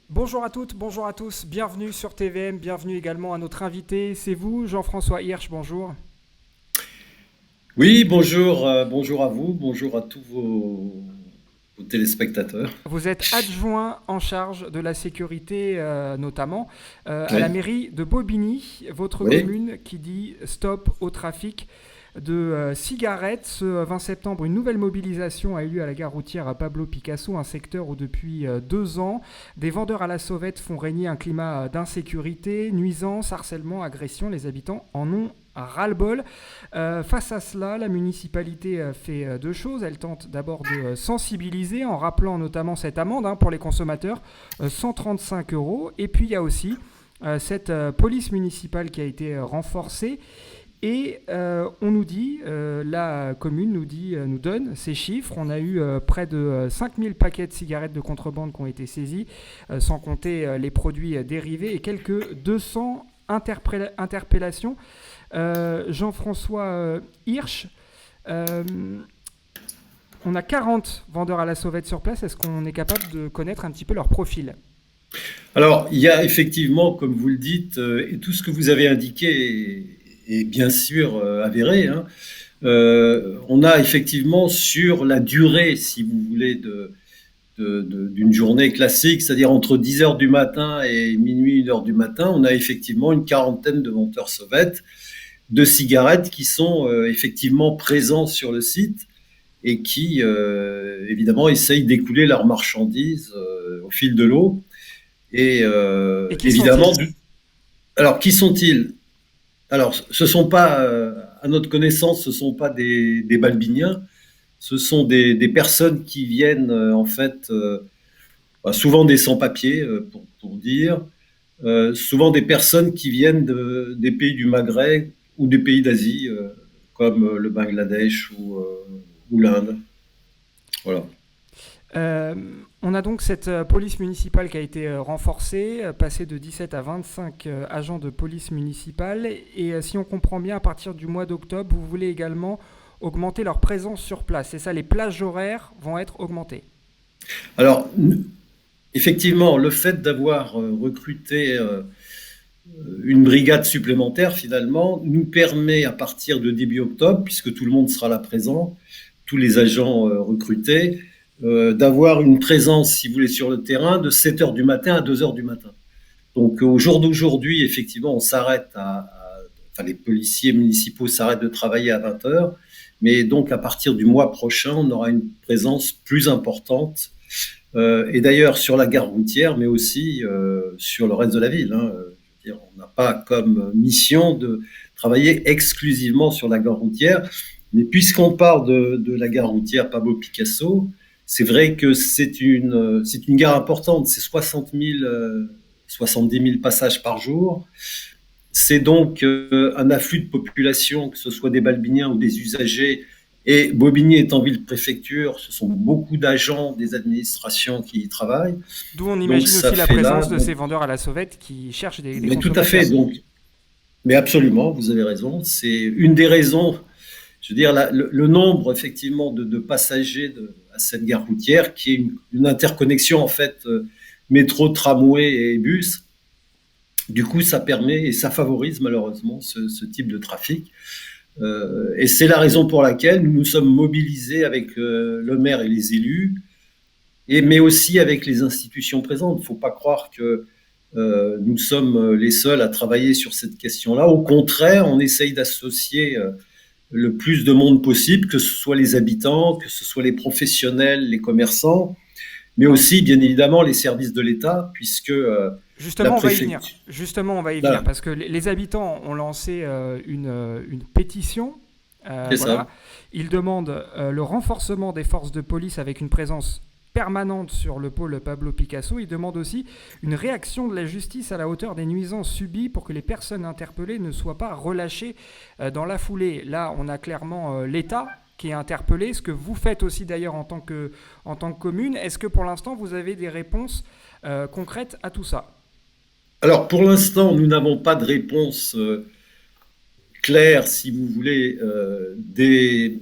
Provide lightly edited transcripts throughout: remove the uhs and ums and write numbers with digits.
Bonjour à toutes, bonjour à tous, bienvenue sur TVM, bienvenue également à notre invité, c'est vous, Jean-François Hirsch, bonjour. Oui, bonjour, bonjour à vous, bonjour à tous vos téléspectateurs. Vous êtes adjoint en charge de la sécurité notamment à la Oui, mairie de Bobigny, votre oui, commune qui dit stop au trafic de cigarettes. Ce 20 septembre, une nouvelle mobilisation a eu lieu à la gare routière à Pablo Picasso, un secteur où depuis 2 ans, des vendeurs à la sauvette font régner un climat d'insécurité, nuisances, harcèlement, agression. Les habitants en ont ras-le-bol. Face à cela, la municipalité fait deux choses. Elle tente d'abord de sensibiliser en rappelant notamment cette amende pour les consommateurs, 135 euros. Et puis il y a aussi cette police municipale qui a été renforcée. Et on nous dit, la commune nous donne ces chiffres. On a eu près de 5000 paquets de cigarettes de contrebande qui ont été saisis, sans compter les produits dérivés et quelques 200 interpellations. Jean-François Hirsch, euh, on a 40 vendeurs à la sauvette sur place. Est-ce qu'on est capable de connaître un petit peu leur profil? alors il y a effectivement, comme vous le dites, et tout ce que vous avez indiqué est bien sûr avéré, hein. On a effectivement sur la durée, si vous voulez, d'une journée classique, c'est-à-dire entre 10 heures du matin et minuit, 1 heure du matin, on a effectivement une quarantaine de vendeurs sauvettes de cigarettes qui sont effectivement présents sur le site et qui, évidemment, essayent d'écouler leurs marchandises au fil de l'eau. Et Et qui évidemment, sont-ils? alors qui sont-ils? Alors, ce sont pas, à notre connaissance, ce sont pas des balbiniens. Ce sont des personnes qui viennent, en fait, souvent des sans-papiers, pour dire, souvent des personnes qui viennent des pays du Maghreb ou des pays d'Asie, comme le Bangladesh ou l'Inde. Voilà. Euh, on a donc cette police municipale qui a été renforcée, passée de 17 à 25 agents de police municipale. Et si on comprend bien, à partir du mois d'octobre, vous voulez également augmenter leur présence sur place. C'est ça, les plages horaires vont être augmentées. Alors, effectivement, le fait d'avoir recruté une brigade supplémentaire, finalement, nous permet, à partir de début octobre, puisque tout le monde sera là présent, tous les agents recrutés, d'avoir une présence, si vous voulez, sur le terrain de 7 heures du matin à 2 heures du matin. Donc, au jour d'aujourd'hui, effectivement, on s'arrête enfin, les policiers municipaux s'arrêtent de travailler à 20 heures, mais donc, à partir du mois prochain, on aura une présence plus importante et d'ailleurs sur la gare routière, mais aussi sur le reste de la ville, hein. Je veux dire, on n'a pas comme mission de travailler exclusivement sur la gare routière, mais puisqu'on parle de la gare routière Pablo Picasso, c'est vrai que c'est une gare importante, c'est 60 000, 70 000 passages par jour. C'est donc un afflux de population, que ce soit des balbiniens ou des usagers. Et Bobigny étant ville-préfecture, ce sont beaucoup d'agents des administrations qui y travaillent. D'où on Donc imagine ça aussi la fait là, présence de donc, ces vendeurs à la sauvette qui cherchent des mais tout à fait. consommateurs. Donc, mais absolument, vous avez raison. C'est une des raisons. Je veux dire, le nombre effectivement de passagers à cette gare routière, qui est une interconnexion en fait métro, tramway et bus. Du coup, ça permet et ça favorise malheureusement ce type de trafic. Et c'est la raison pour laquelle nous nous sommes mobilisés avec le maire et les élus, mais aussi avec les institutions présentes. Il ne faut pas croire que nous sommes les seuls à travailler sur cette question-là. Au contraire, on essaye d'associer le plus de monde possible, que ce soit les habitants, que ce soit les professionnels, les commerçants, mais Alors, aussi, bien évidemment, les services de l'État, puisque la justement, on va y venir. préfecture. Justement, on va y venir Voilà, parce que les habitants ont lancé une pétition. c'est Voilà. ça. Ils demandent le renforcement des forces de police avec une présence permanente sur le pôle Pablo Picasso. Ils demandent aussi une réaction de la justice à la hauteur des nuisances subies pour que les personnes interpellées ne soient pas relâchées dans la foulée. Là, on a clairement l'État qui est interpellé, ce que vous faites aussi d'ailleurs en tant que commune. Est-ce que pour l'instant, vous avez des réponses concrètes à tout ça? Alors, pour l'instant, nous n'avons pas de réponse claire, si vous voulez, de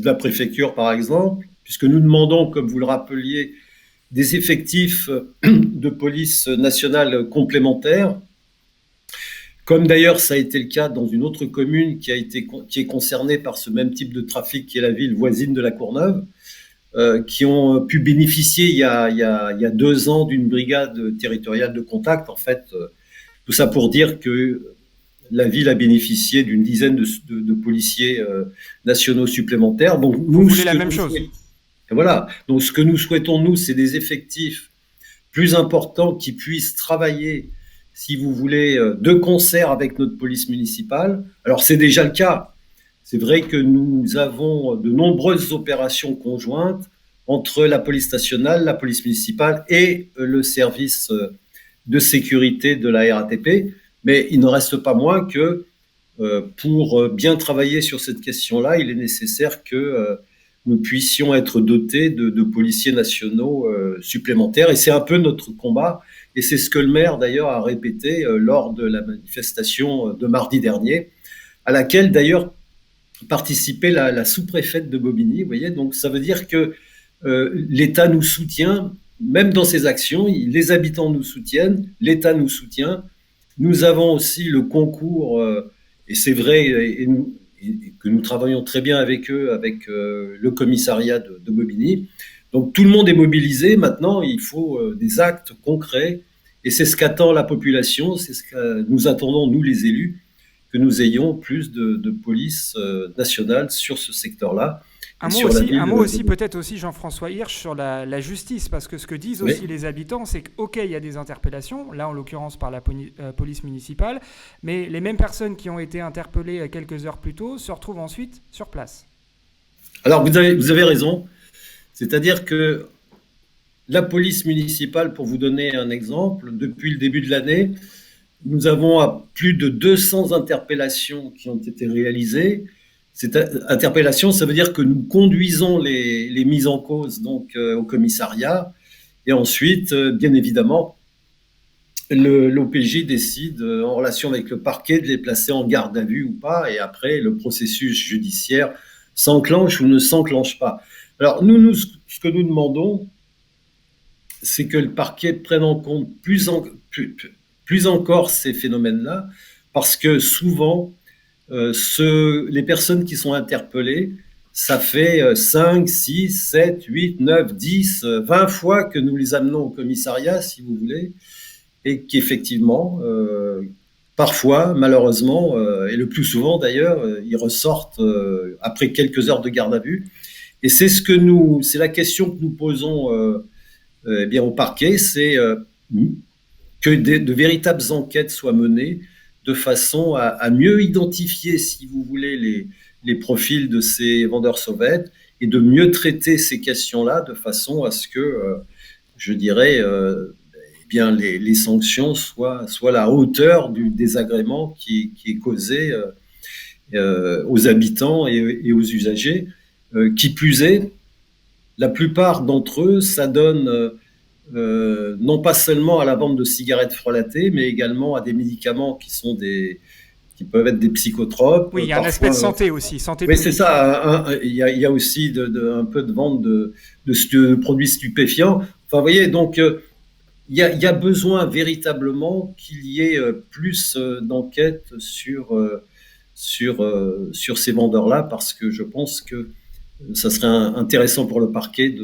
la préfecture, par exemple, puisque nous demandons, comme vous le rappeliez, des effectifs de police nationale complémentaires, comme d'ailleurs ça a été le cas dans une autre commune qui est concernée par ce même type de trafic, qui est la ville voisine de La Courneuve, qui ont pu bénéficier il y a 2 ans d'une brigade territoriale de contact. En fait, tout ça pour dire que la ville a bénéficié d'une dizaine de policiers nationaux supplémentaires. Donc, vous voulez la même chose. Voilà. Donc, ce que nous souhaitons, nous, c'est des effectifs plus importants qui puissent travailler, si vous voulez, de concert avec notre police municipale. Alors, c'est déjà le cas. C'est vrai que nous avons de nombreuses opérations conjointes entre la police nationale, la police municipale et le service de sécurité de la RATP. Mais il n'en reste pas moins que pour bien travailler sur cette question-là, il est nécessaire que nous puissions être dotés de policiers nationaux supplémentaires. Et c'est un peu notre combat. Et c'est ce que le maire, d'ailleurs, a répété lors de la manifestation de mardi dernier, à laquelle, d'ailleurs, participait la sous-préfète de Bobigny. Vous voyez, donc ça veut dire que l'État nous soutient, même dans ses actions. Les habitants nous soutiennent, l'État nous soutient. Nous avons aussi le concours, et c'est vrai, et que nous travaillons très bien avec eux, avec le commissariat de Bobigny. Donc tout le monde est mobilisé. Maintenant, il faut des actes concrets. Et c'est ce qu'attend la population, c'est ce que nous attendons, nous les élus, que nous ayons plus de police nationale sur ce secteur-là. Un mot aussi peut-être aussi, Jean-François Hirsch, sur la justice, parce que ce que disent aussi les habitants, c'est qu'ok, il y a des interpellations, là en l'occurrence par la police municipale, mais les mêmes personnes qui ont été interpellées quelques heures plus tôt se retrouvent ensuite sur place. Alors vous avez raison, c'est-à-dire que la police municipale, pour vous donner un exemple, depuis le début de l'année, nous avons plus de 200 interpellations qui ont été réalisées. Cette interpellation, ça veut dire que nous conduisons les mises en cause donc au commissariat, et ensuite, bien évidemment, l'OPJ décide, en relation avec le parquet, de les placer en garde à vue ou pas, et après, le processus judiciaire s'enclenche ou ne s'enclenche pas. Alors, nous ce que nous demandons, c'est que le parquet prenne en compte plus encore ces phénomènes-là, parce que souvent, les personnes qui sont interpellées, ça fait 5, 6, 7, 8, 9, 10, 20 fois que nous les amenons au commissariat, si vous voulez, et qu'effectivement, parfois, malheureusement, et le plus souvent d'ailleurs, ils ressortent après quelques heures de garde à vue. Et c'est la question que nous posons bien au parquet, c'est que de véritables enquêtes soient menées de façon à mieux identifier, si vous voulez, les profils de ces vendeurs sauvettes et de mieux traiter ces questions-là de façon à ce que, je dirais, bien les sanctions soient à la hauteur du désagrément qui est causé aux habitants et aux usagers. Qui plus est, la plupart d'entre eux s'adonnent non pas seulement à la vente de cigarettes frelatées, mais également à des médicaments qui peuvent être des psychotropes. Oui, il y a un aspect de santé aussi. Santé oui, c'est ça. Il y a aussi un peu de vente de produits stupéfiants. Enfin, vous voyez, donc il y a besoin véritablement qu'il y ait plus d'enquêtes sur ces vendeurs-là, parce que je pense que ça serait intéressant pour le parquet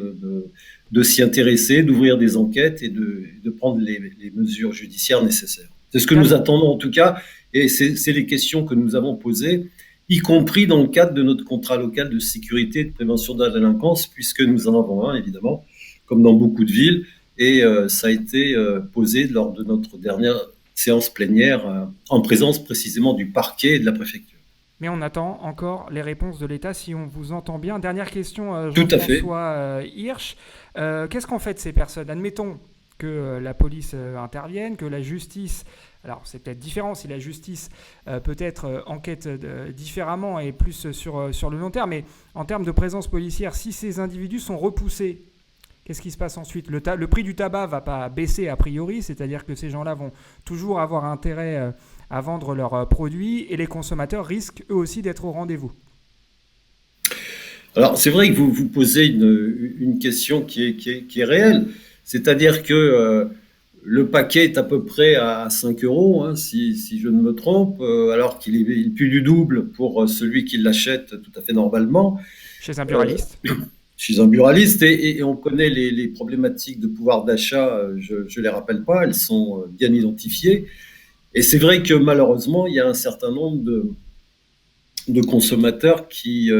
de s'y intéresser, d'ouvrir des enquêtes et de prendre les mesures judiciaires nécessaires. C'est ce que nous attendons en tout cas, et c'est les questions que nous avons posées, y compris dans le cadre de notre contrat local de sécurité et de prévention de la délinquance, puisque nous en avons un, évidemment, comme dans beaucoup de villes, et ça a été posé lors de notre dernière séance plénière, en présence précisément du parquet et de la préfecture. Mais on attend encore les réponses de l'État, si on vous entend bien. Dernière question, Jean-François Hirsch. Qu'est-ce qu'en fait de ces personnes ? Admettons que la police intervienne, que la justice... Alors, c'est peut-être différent si la justice peut-être enquête différemment et plus sur le long terme, mais en termes de présence policière, si ces individus sont repoussés, qu'est-ce qui se passe ensuite ? Le prix du tabac ne va pas baisser a priori, c'est-à-dire que ces gens-là vont toujours avoir intérêt à vendre leurs produits et les consommateurs risquent eux aussi d'être au rendez-vous. Alors c'est vrai que vous posez une question qui est réelle. C'est-à-dire que le paquet est à peu près à 5 euros, hein, si je ne me trompe, alors qu'il est plus du double pour celui qui l'achète tout à fait normalement. Chez un Euh, buraliste. Chez un buraliste, et on connaît les problématiques de pouvoir d'achat, je ne les rappelle pas, elles sont bien identifiées. Et c'est vrai que malheureusement, il y a un certain nombre de consommateurs qui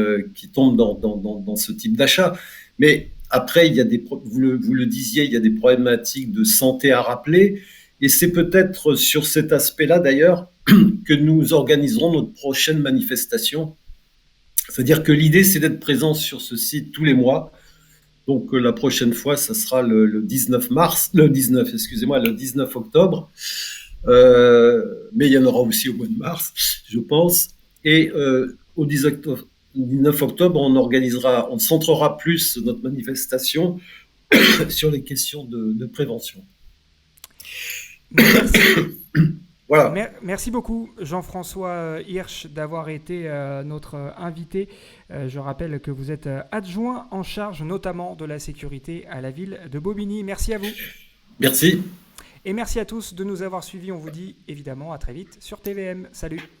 tombent dans ce type d'achat. Mais après, il y a vous le disiez, il y a des problématiques de santé à rappeler. Et c'est peut-être sur cet aspect-là, d'ailleurs, que nous organiserons notre prochaine manifestation. C'est-à-dire que l'idée, c'est d'être présent sur ce site tous les mois. Donc la prochaine fois, ça sera le 19 mars, le 19, excusez-moi, le 19 octobre. Mais il y en aura aussi au mois de mars, je pense. Et au 19 octobre, on centrera plus notre manifestation sur les questions de prévention. Merci. Voilà. Merci beaucoup Jean-François Hirsch d'avoir été notre invité. Je rappelle que vous êtes adjoint en charge notamment de la sécurité à la ville de Bobigny. Merci à vous. Merci. Et merci à tous de nous avoir suivis. On vous dit évidemment à très vite sur TVM. Salut.